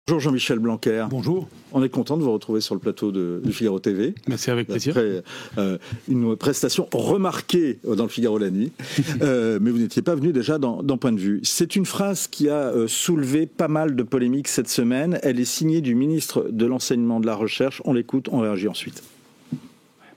Bonjour Jean-Michel Blanquer. Bonjour. On est content de vous retrouver sur le plateau de Figaro TV. Merci, avec plaisir. Après une prestation remarquée dans le Figaro la nuit, mais vous n'étiez pas venu déjà dans Point de vue. C'est une phrase qui a soulevé pas mal de polémiques cette semaine. Elle est signée du ministre de l'Enseignement de la Recherche. On l'écoute, on réagit ensuite.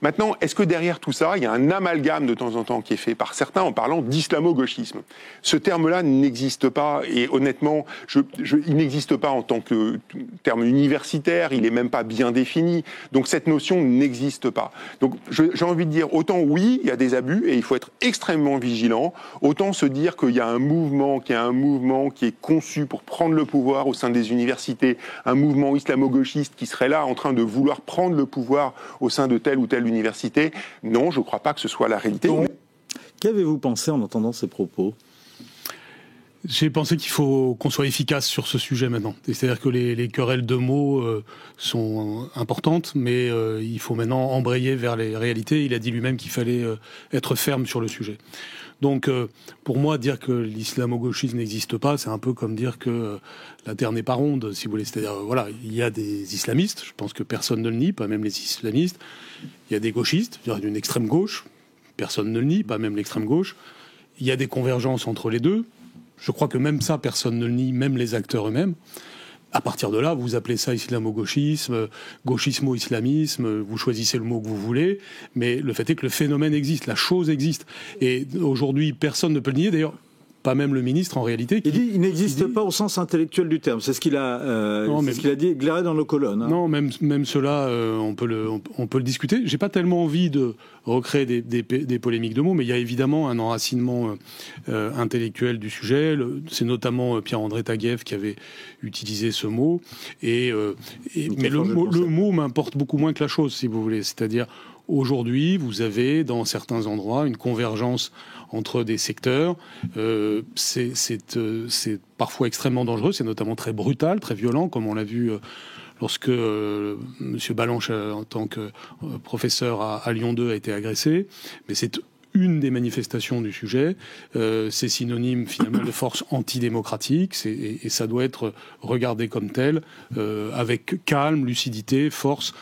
Maintenant, est-ce que derrière tout ça, il y a un amalgame de temps en temps qui est fait par certains en parlant d'islamo-gauchisme? Ce terme-là n'existe pas, et honnêtement, il n'existe pas en tant que terme universitaire, il n'est même pas bien défini, donc cette notion n'existe pas. Donc j'ai envie de dire, autant oui, il y a des abus, et il faut être extrêmement vigilant, autant se dire qu'il y a un mouvement qui est conçu pour prendre le pouvoir au sein des universités, un mouvement islamo-gauchiste qui serait là en train de vouloir prendre le pouvoir au sein de telle ou telle université. Non, je ne crois pas que ce soit la réalité. Qu'avez-vous pensé en entendant ces propos ? J'ai pensé qu'il faut qu'on soit efficace sur ce sujet maintenant. C'est-à-dire que les querelles de mots sont importantes, mais il faut maintenant embrayer vers les réalités. Il a dit lui-même qu'il fallait être ferme sur le sujet. Donc, pour moi, dire que l'islamo-gauchisme n'existe pas, c'est un peu comme dire que la Terre n'est pas ronde, si vous voulez. C'est-à-dire, voilà, il y a des islamistes, je pense que personne ne le nie, pas même les islamistes. Il y a des gauchistes, d'une extrême gauche, personne ne le nie, pas même l'extrême gauche. Il y a des convergences entre les deux. Je crois que même ça, personne ne le nie, même les acteurs eux-mêmes. À partir de là, vous appelez ça islamo-gauchisme, gauchismo-islamisme, vous choisissez le mot que vous voulez, mais le fait est que le phénomène existe, la chose existe. Et aujourd'hui, personne ne peut le nier, d'ailleurs, pas même le ministre en réalité. Il dit qu'il n'existe pas au sens intellectuel du terme, c'est ce qu'il a, ce qu'il a dit, éclairé dans nos colonnes. Hein. Non, même cela, on peut le discuter. J'ai pas tellement envie de recréer des polémiques de mots, mais il y a évidemment un enracinement intellectuel du sujet. C'est notamment Pierre-André Taguieff qui avait utilisé ce mot. Mais le mot m'importe beaucoup moins que la chose, si vous voulez. C'est-à-dire, aujourd'hui, vous avez dans certains endroits une convergence entre des secteurs. C'est parfois extrêmement dangereux, c'est notamment très brutal, très violent, comme on l'a vu lorsque M. Balanche, en tant que professeur à Lyon 2, a été agressé. Mais c'est une des manifestations du sujet. C'est synonyme finalement de force antidémocratique, et ça doit être regardé comme tel, avec calme, lucidité, force.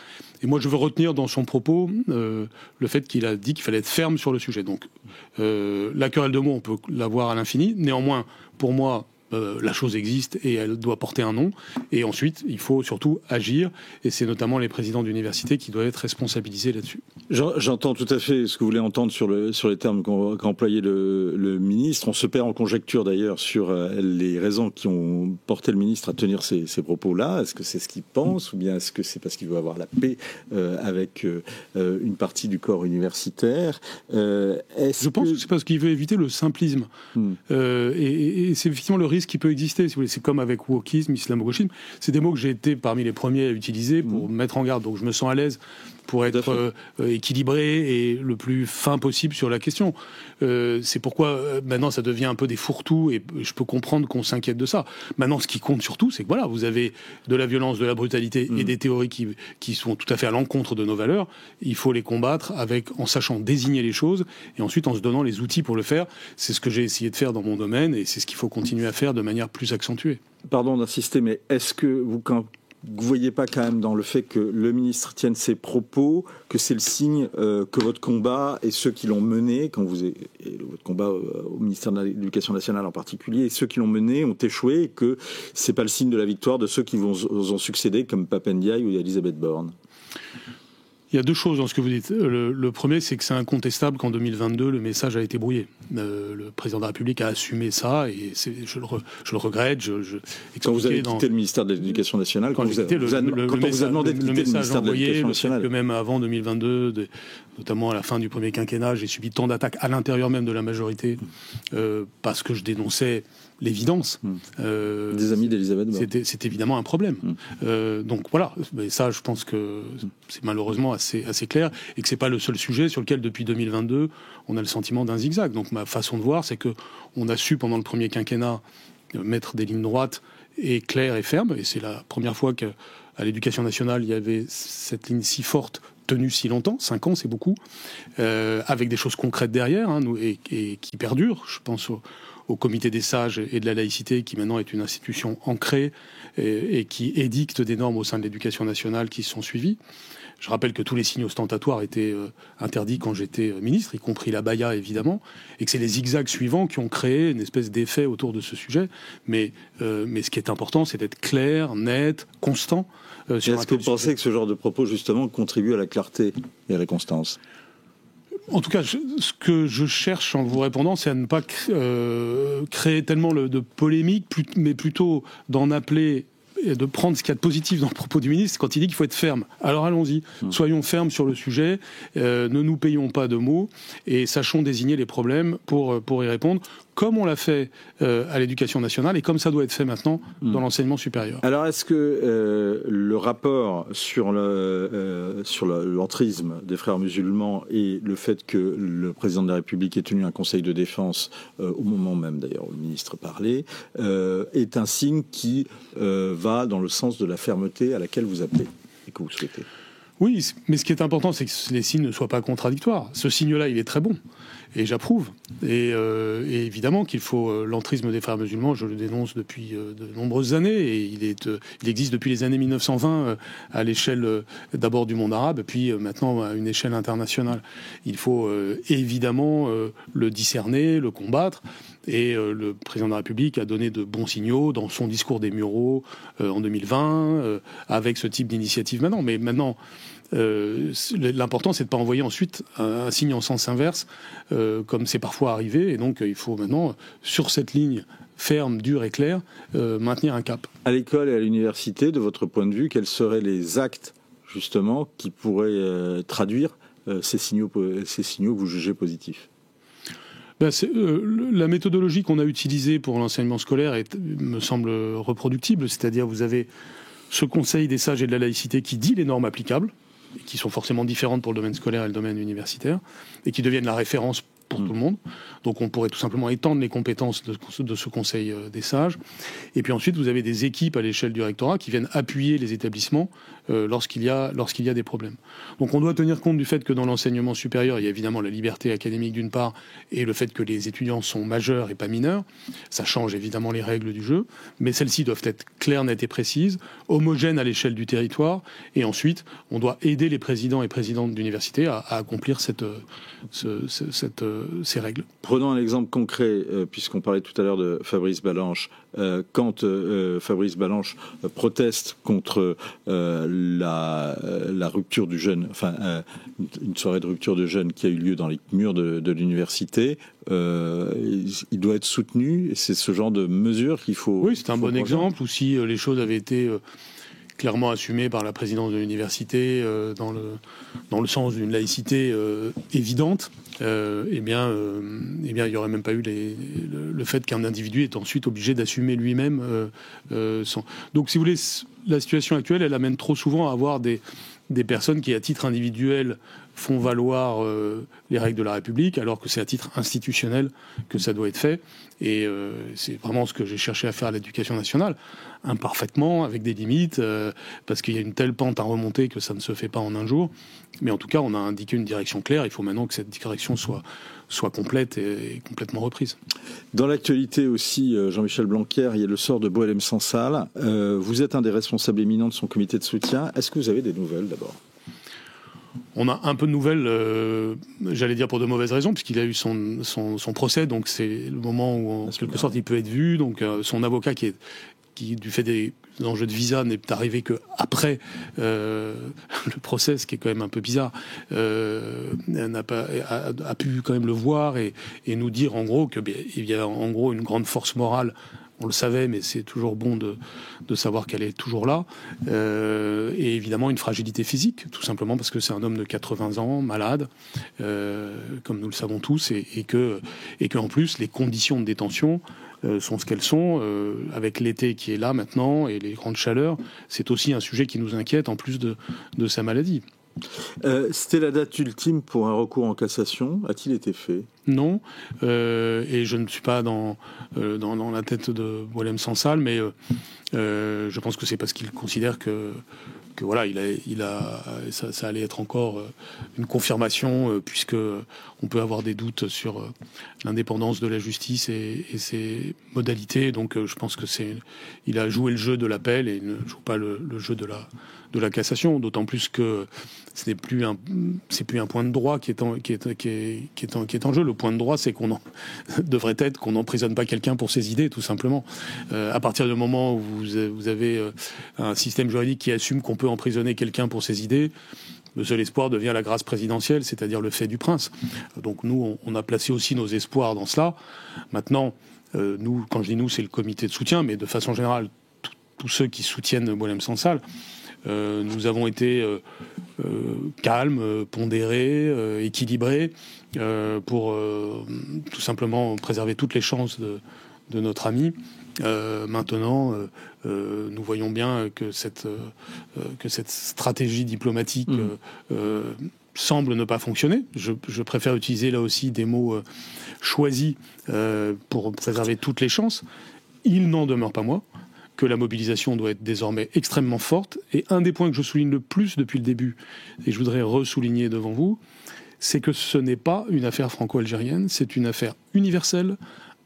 Et moi, je veux retenir dans son propos le fait qu'il a dit qu'il fallait être ferme sur le sujet. Donc, la querelle de mots, on peut l'avoir à l'infini. Néanmoins, pour moi, la chose existe et elle doit porter un nom. Et ensuite, il faut surtout agir. Et c'est notamment les présidents d'université qui doivent être responsabilisés là-dessus. J'entends tout à fait ce que vous voulez entendre sur les termes qu'a employé le ministre. On se perd en conjecture d'ailleurs sur les raisons qui ont porté le ministre à tenir ces propos-là. Est-ce que c'est ce qu'il pense ou bien est-ce que c'est parce qu'il veut avoir la paix avec une partie du corps universitaire Je pense que c'est parce qu'il veut éviter le simplisme. Et c'est effectivement le risque qui peut exister. Si vous voulez. C'est comme avec wokisme, islamo-gauchisme. C'est des mots que j'ai été parmi les premiers à utiliser pour mettre en garde. Donc je me sens à l'aise pour être équilibré et le plus fin possible sur la question. C'est pourquoi maintenant ça devient un peu des fourre-tout et je peux comprendre qu'on s'inquiète de ça. Maintenant, ce qui compte surtout, c'est que voilà, vous avez de la violence, de la brutalité et des théories qui sont tout à fait à l'encontre de nos valeurs. Il faut les combattre en sachant désigner les choses et ensuite en se donnant les outils pour le faire. C'est ce que j'ai essayé de faire dans mon domaine et c'est ce qu'il faut continuer à faire de manière plus accentuée. Pardon d'insister, mais est-ce que vous voyez pas quand même dans le fait que le ministre tienne ses propos, que c'est le signe que votre combat et ceux qui l'ont mené, votre combat au ministère de l'Éducation nationale en particulier, et ceux qui l'ont mené ont échoué, et que c'est pas le signe de la victoire de ceux qui vous ont succédé, comme Pap Ndiaye ou Elisabeth Borne? Il y a deux choses dans ce que vous dites. Le premier, c'est que c'est incontestable qu'en 2022, le message a été brouillé. Le président de la République a assumé ça, et je le regrette. Quand vous avez quitté le ministère de l'Éducation nationale, quand on vous a demandé de quitter le ministère de l'Éducation nationale, que même avant 2022, notamment à la fin du premier quinquennat, j'ai subi tant d'attaques à l'intérieur même de la majorité, parce que je dénonçais l'évidence. Des amis d'Elisabeth Borne. C'est évidemment un problème. Donc voilà, mais ça je pense que c'est malheureusement assez clair et que c'est pas le seul sujet sur lequel depuis 2022 on a le sentiment d'un zigzag. Donc ma façon de voir, c'est que on a su pendant le premier quinquennat mettre des lignes droites et claires et fermes, et c'est la première fois qu'à l'Éducation nationale il y avait cette ligne si forte tenue si longtemps. 5 ans, c'est beaucoup, avec des choses concrètes derrière, et qui perdurent. Je pense au comité des sages et de la laïcité, qui maintenant est une institution ancrée et qui édicte des normes au sein de l'éducation nationale qui sont suivies. Je rappelle que tous les signes ostentatoires étaient interdits quand j'étais ministre, y compris la baya évidemment, et que c'est les zigzags suivants qui ont créé une espèce d'effet autour de ce sujet. Mais ce qui est important, c'est d'être clair, net, constant. Est-ce que vous pensez que ce genre de propos, justement, contribue à la clarté et à la constance ? En tout cas, ce que je cherche en vous répondant, c'est à ne pas créer tellement de polémique, mais plutôt d'en appeler et de prendre ce qu'il y a de positif dans le propos du ministre quand il dit qu'il faut être ferme. Alors allons-y, soyons fermes sur le sujet, ne nous payons pas de mots et sachons désigner les problèmes pour y répondre, comme on l'a fait à l'éducation nationale et comme ça doit être fait maintenant dans l'enseignement supérieur. Alors est-ce que le rapport sur l'entrisme des frères musulmans et le fait que le président de la République ait tenu un conseil de défense, au moment même d'ailleurs où le ministre parlait, est un signe qui va dans le sens de la fermeté à laquelle vous appelez et que vous souhaitez? Oui, mais ce qui est important, c'est que les signes ne soient pas contradictoires. Ce signe-là, il est très bon, et j'approuve. Et évidemment qu'il faut l'entrisme des frères musulmans, je le dénonce depuis de nombreuses années, et il existe depuis les années 1920 à l'échelle d'abord du monde arabe, puis maintenant à une échelle internationale. Il faut évidemment le discerner, le combattre, et le président de la République a donné de bons signaux dans son discours des Mureaux en 2020, avec ce type d'initiative maintenant. Mais maintenant, l'important, c'est de ne pas envoyer ensuite un signe en sens inverse, comme c'est parfois arrivé. Et donc, il faut maintenant, sur cette ligne ferme, dure et claire, maintenir un cap. À l'école et à l'université, de votre point de vue, quels seraient les actes, justement, qui pourraient traduire ces signaux que vous jugez positifs? La méthodologie qu'on a utilisée pour l'enseignement scolaire me semble reproductible, c'est-à-dire vous avez ce conseil des sages et de la laïcité qui dit les normes applicables, et qui sont forcément différentes pour le domaine scolaire et le domaine universitaire, et qui deviennent la référence pour tout le monde. Donc on pourrait tout simplement étendre les compétences de ce conseil des sages. Et puis ensuite, vous avez des équipes à l'échelle du rectorat qui viennent appuyer les établissements lorsqu'il y a des problèmes. Donc on doit tenir compte du fait que dans l'enseignement supérieur, il y a évidemment la liberté académique d'une part, et le fait que les étudiants sont majeurs et pas mineurs. Ça change évidemment les règles du jeu, mais celles-ci doivent être claires, nettes et précises, homogènes à l'échelle du territoire. Et ensuite, on doit aider les présidents et présidentes d'université à accomplir ces règles. Prenons un exemple concret, puisqu'on parlait tout à l'heure de Fabrice Balanche. Quand Fabrice Balanche proteste contre la rupture du jeûne, une soirée de rupture de jeûne qui a eu lieu dans les murs de l'université, il doit être soutenu, et c'est ce genre de mesures qu'il faut... Oui, c'est un bon exemple, ou si les choses avaient été clairement assumées par la présidence de l'université dans le sens d'une laïcité évidente, il n'y aurait même pas eu le fait qu'un individu est ensuite obligé d'assumer lui-même son... Donc, si vous voulez, la situation actuelle, elle amène trop souvent à avoir des personnes qui, à titre individuel, font valoir les règles de la République, alors que c'est à titre institutionnel que ça doit être fait. Et c'est vraiment ce que j'ai cherché à faire à l'éducation nationale, imparfaitement, avec des limites, parce qu'il y a une telle pente à remonter que ça ne se fait pas en un jour. Mais en tout cas, on a indiqué une direction claire. Il faut maintenant que cette direction soit complète et complètement reprise. Dans l'actualité aussi, Jean-Michel Blanquer, il y a le sort de Boualem Sansal. Vous êtes un des responsables éminents de son comité de soutien. Est-ce que vous avez des nouvelles d'abord ? On a un peu de nouvelles, j'allais dire pour de mauvaises raisons, puisqu'il a eu son procès, donc c'est le moment où, en quelque sorte, il peut être vu. Donc son avocat, qui, du fait des enjeux de visa, n'est arrivé qu'après le procès, ce qui est quand même un peu bizarre, a pu quand même le voir et nous dire en gros qu'il y a en gros une grande force morale. On le savait, mais c'est toujours bon de savoir qu'elle est toujours là. Et évidemment, une fragilité physique, tout simplement parce que c'est un homme de 80 ans, malade, comme nous le savons tous, et que en plus, les conditions de détention sont ce qu'elles sont. Avec l'été qui est là maintenant et les grandes chaleurs, c'est aussi un sujet qui nous inquiète, en plus de sa maladie. C'était la date ultime pour un recours en cassation. A-t-il été fait ? Non, et je ne suis pas dans la tête de Boualem Sansal, mais je pense que c'est parce qu'il considère que voilà, ça allait être encore une confirmation, puisque on peut avoir des doutes sur l'indépendance de la justice et ses modalités. Donc, je pense que il a joué le jeu de l'appel et il ne joue pas le jeu de la cassation. D'autant plus que c'est plus un point de droit qui est en jeu. Le point de droit, c'est devrait être qu'on n'emprisonne pas quelqu'un pour ses idées, tout simplement. À partir du moment où vous avez un système juridique qui assume qu'on peut emprisonner quelqu'un pour ses idées, le seul espoir devient la grâce présidentielle, c'est-à-dire le fait du prince. Donc nous, on a placé aussi nos espoirs dans cela. Maintenant, nous, quand je dis nous, c'est le comité de soutien, mais de façon générale, tous ceux qui soutiennent Boualem Sansal, nous avons été calmes, pondérés, équilibrés, pour tout simplement préserver toutes les chances de notre ami. Maintenant, nous voyons bien que cette stratégie diplomatique semble ne pas fonctionner. Je préfère utiliser là aussi des mots choisis pour préserver toutes les chances. Il n'en demeure pas moins que la mobilisation doit être désormais extrêmement forte. Et un des points que je souligne le plus depuis le début, et je voudrais ressouligner devant vous, c'est que ce n'est pas une affaire franco-algérienne, c'est une affaire universelle,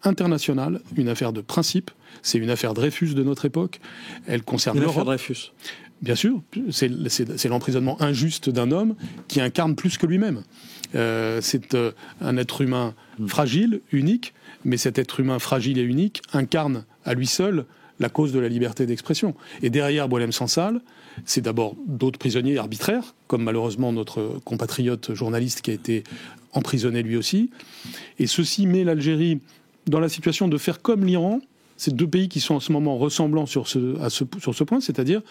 internationale, une affaire de principe. C'est une affaire Dreyfus de notre époque. Elle concerne l'Europe. Une affaire Dreyfus. Bien sûr, c'est l'emprisonnement injuste d'un homme qui incarne plus que lui-même. C'est un être humain fragile, unique, mais cet être humain fragile et unique incarne à lui seul la cause de la liberté d'expression. Et derrière Boualem Sansal, c'est d'abord d'autres prisonniers arbitraires, comme malheureusement notre compatriote journaliste qui a été emprisonné lui aussi. Et ceci met l'Algérie dans la situation de faire comme l'Iran, ces deux pays qui sont en ce moment ressemblants sur ce point, c'est-à-dire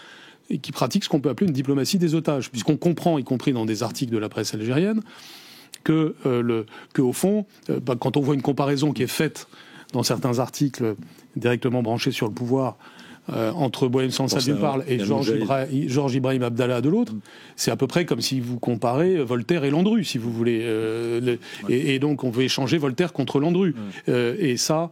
et qui pratiquent ce qu'on peut appeler une diplomatie des otages, puisqu'on comprend, y compris dans des articles de la presse algérienne, que au fond, quand on voit une comparaison qui est faite dans certains articles directement branchés sur le pouvoir entre Boualem Sansal d'une part et Georges Ibrahim Abdallah de l'autre, c'est à peu près comme si vous comparez Voltaire et Landru, si vous voulez. Et donc on veut échanger Voltaire contre Landru. Et ça,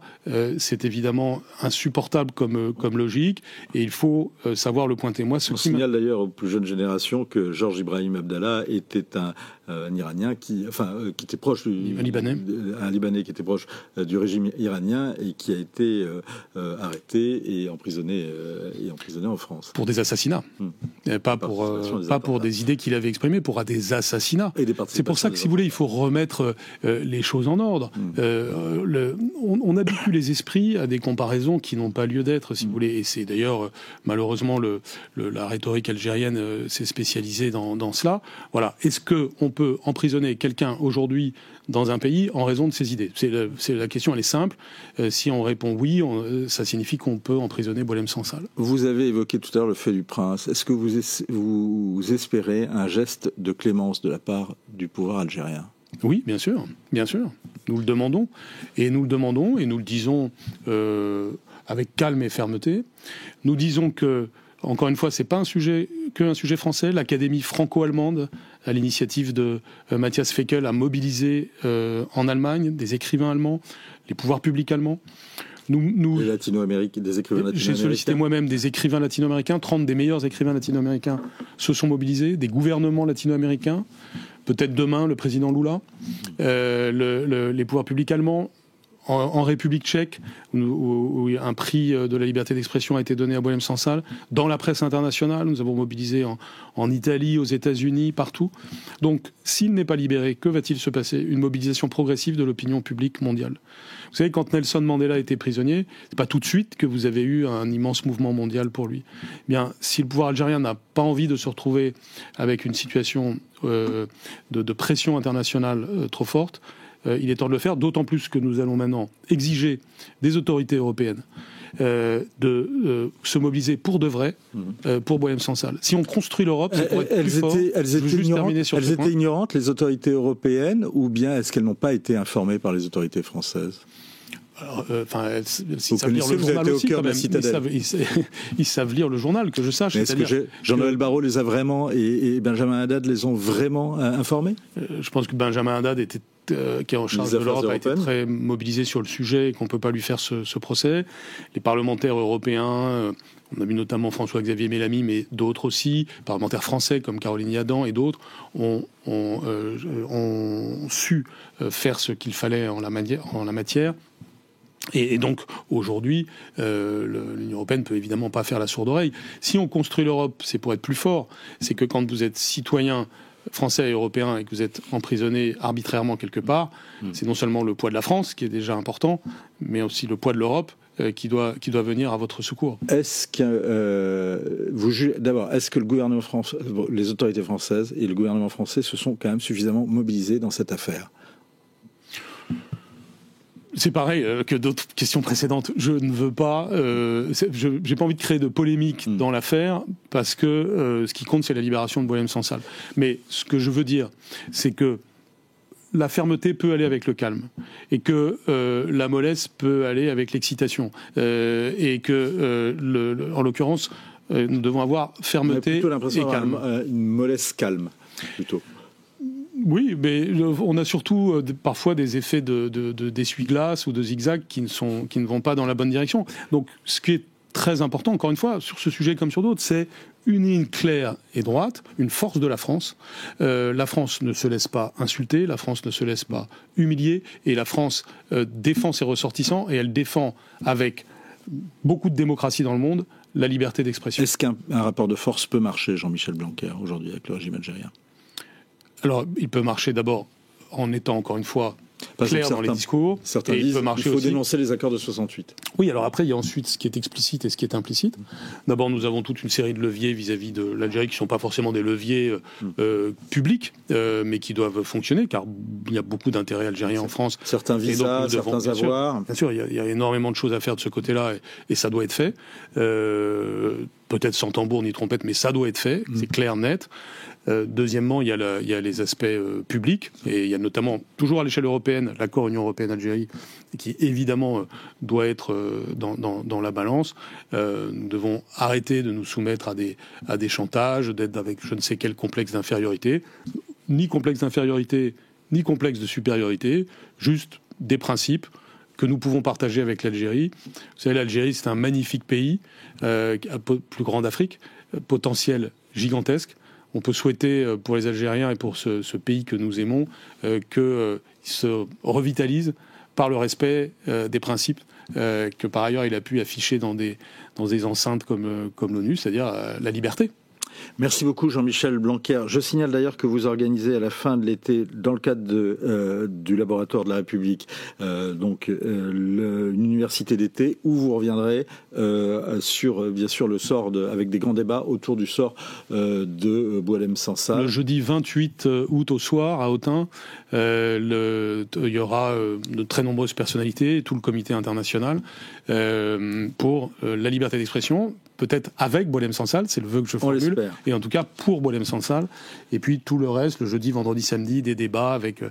c'est évidemment insupportable comme logique, et il faut savoir le pointer. Moi, on signale d'ailleurs aux plus jeunes générations que Georges Ibrahim Abdallah était un Iranien qui était proche un Libanais qui était proche du régime iranien et qui a été arrêté et emprisonné en France. Pour des assassinats. Pas pour des idées qu'il avait exprimées, pour des assassinats. C'est pour ça que, si vous voulez, il faut remettre les choses en ordre. On habitue les esprits à des comparaisons qui n'ont pas lieu d'être, si vous voulez. Et c'est d'ailleurs, malheureusement, la rhétorique algérienne s'est spécialisée dans cela. Voilà. Est-ce qu'on peut emprisonner quelqu'un aujourd'hui dans un pays en raison de ses idées? La question, elle est simple. Si on répond oui, ça signifie qu'on peut emprisonner Boualem Sansal. Vous avez évoqué tout à l'heure le fait du prince. Est-ce que vous espérez un geste de clémence de la part du pouvoir algérien? Oui, bien sûr, bien sûr. Nous le demandons, et nous le disons avec calme et fermeté. Nous disons que, encore une fois, c'est pas un sujet français. L'Académie franco-allemande, à l'initiative de Matthias Fekl, a mobilisé en Allemagne des écrivains allemands, les pouvoirs publics allemands. Des Latino-Américains, des écrivains latino-américains. J'ai sollicité moi-même des écrivains latino-américains. 30 des meilleurs écrivains latino-américains se sont mobilisés, des gouvernements latino-américains. Peut-être demain, le président Lula, les pouvoirs publics allemands. En République tchèque, où un prix de la liberté d'expression a été donné à Boualem Sansal, dans la presse internationale, nous avons mobilisé en Italie, aux États-Unis, partout. Donc, s'il n'est pas libéré, que va-t-il se passer? Une mobilisation progressive de l'opinion publique mondiale. Vous savez, quand Nelson Mandela était prisonnier, c'est pas tout de suite que vous avez eu un immense mouvement mondial pour lui. Eh bien, si le pouvoir algérien n'a pas envie de se retrouver avec une situation de pression internationale trop forte, il est temps de le faire, d'autant plus que nous allons maintenant exiger des autorités européennes de se mobiliser pour de vrai pour Boualem Sansal. Si on construit l'Europe, c'est pour être plus fort. Elles étaient ignorantes, les autorités européennes, ou bien est-ce qu'elles n'ont pas été informées par les autorités françaises? S'ils savent lire le journal aussi, quand même. Ils savent lire le journal, que je sache. Est-ce que Jean-Noël Barrot les a vraiment, et Benjamin Haddad les ont vraiment informés? Je pense que Benjamin Haddad qui est en charge de l'Europe, a été très mobilisé sur le sujet et qu'on ne peut pas lui faire ce procès. Les parlementaires européens, on a vu notamment François-Xavier Bellamy, mais d'autres aussi, parlementaires français comme Caroline Yadan et d'autres, ont su faire ce qu'il fallait en la matière. Et donc, aujourd'hui, l'Union européenne ne peut évidemment pas faire la sourde oreille. Si on construit l'Europe, c'est pour être plus fort. C'est que quand vous êtes citoyen français et européen et que vous êtes emprisonné arbitrairement quelque part, c'est non seulement le poids de la France, qui est déjà important, mais aussi le poids de l'Europe qui doit venir à votre secours. Est-ce que d'abord, est-ce que le gouvernement français, les autorités françaises et le gouvernement français se sont quand même suffisamment mobilisés dans cette affaire? C'est pareil que d'autres questions précédentes. Je ne veux pas, j'ai pas envie de créer de polémique dans l'affaire parce que ce qui compte, c'est la libération de Boualem Sansal. Mais ce que je veux dire, c'est que la fermeté peut aller avec le calme et que la mollesse peut aller avec l'excitation et que, en l'occurrence, nous devons avoir fermeté et calme. Une mollesse calme, plutôt. Oui, mais on a surtout parfois des effets d'essuie-glace ou de zigzag qui ne vont pas dans la bonne direction. Donc, ce qui est très important, encore une fois, sur ce sujet comme sur d'autres, c'est une ligne claire et droite, une force de la France. La France ne se laisse pas insulter, la France ne se laisse pas humilier, et la France défend ses ressortissants, et elle défend avec beaucoup de démocratie dans le monde la liberté d'expression. Est-ce qu'un rapport de force peut marcher, Jean-Michel Blanquer, aujourd'hui, avec le régime algérien ? Alors, il peut marcher d'abord en étant, encore une fois, clair dans les discours. Certains disent qu'il faut dénoncer les accords de 68. Oui, alors après, il y a ensuite ce qui est explicite et ce qui est implicite. D'abord, nous avons toute une série de leviers vis-à-vis de l'Algérie qui ne sont pas forcément des leviers publics, mais qui doivent fonctionner, car il y a beaucoup d'intérêts algériens en France. Certains visas, certains avoirs. Bien sûr, il y a énormément de choses à faire de ce côté-là, et ça doit être fait. Peut-être sans tambour ni trompette, mais ça doit être fait, c'est clair, net. Deuxièmement, il y a les aspects publics, et il y a notamment, toujours à l'échelle européenne, l'accord Union européenne-Algérie, qui évidemment doit être dans la balance. Nous devons arrêter de nous soumettre à des chantages, d'être avec je ne sais quel complexe d'infériorité, ni complexe d'infériorité, ni complexe de supériorité, juste des principes que nous pouvons partager avec l'Algérie. Vous savez, l'Algérie, c'est un magnifique pays, plus grand d'Afrique, potentiel gigantesque. On peut souhaiter pour les Algériens et pour ce pays que nous aimons qu'ils se revitalisent par le respect des principes que par ailleurs il a pu afficher dans des enceintes comme l'ONU, c'est-à-dire la liberté. Merci beaucoup Jean-Michel Blanquer. Je signale d'ailleurs que vous organisez à la fin de l'été, dans le cadre du laboratoire de la République, une université d'été où vous reviendrez sur bien sûr le sort avec des grands débats autour du sort de Boualem Sansal. Le jeudi 28 août au soir à Autun, il y aura de très nombreuses personnalités, tout le comité international pour la liberté d'expression. Peut-être avec Boualem Sansal, c'est le vœu que je formule, et en tout cas pour Boualem Sansal, et puis tout le reste, le jeudi, vendredi, samedi, des débats avec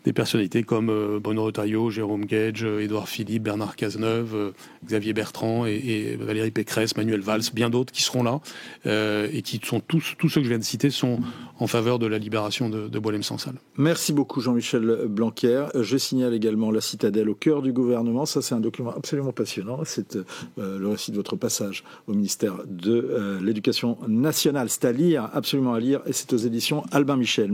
des personnalités comme Bruno Retailleau, Jérôme Gage, Édouard Philippe, Bernard Cazeneuve, Xavier Bertrand et Valérie Pécresse, Manuel Valls, bien d'autres qui seront là, et qui sont tous ceux que je viens de citer sont en faveur de la libération de Boualem Sansal. Merci beaucoup Jean-Michel Blanquer. Je signale également La Citadelle au cœur du gouvernement. Ça, c'est un document absolument passionnant. C'est le récit de votre passage au ministère de l'Éducation nationale. C'est à lire, absolument à lire, et c'est aux éditions Albin Michel.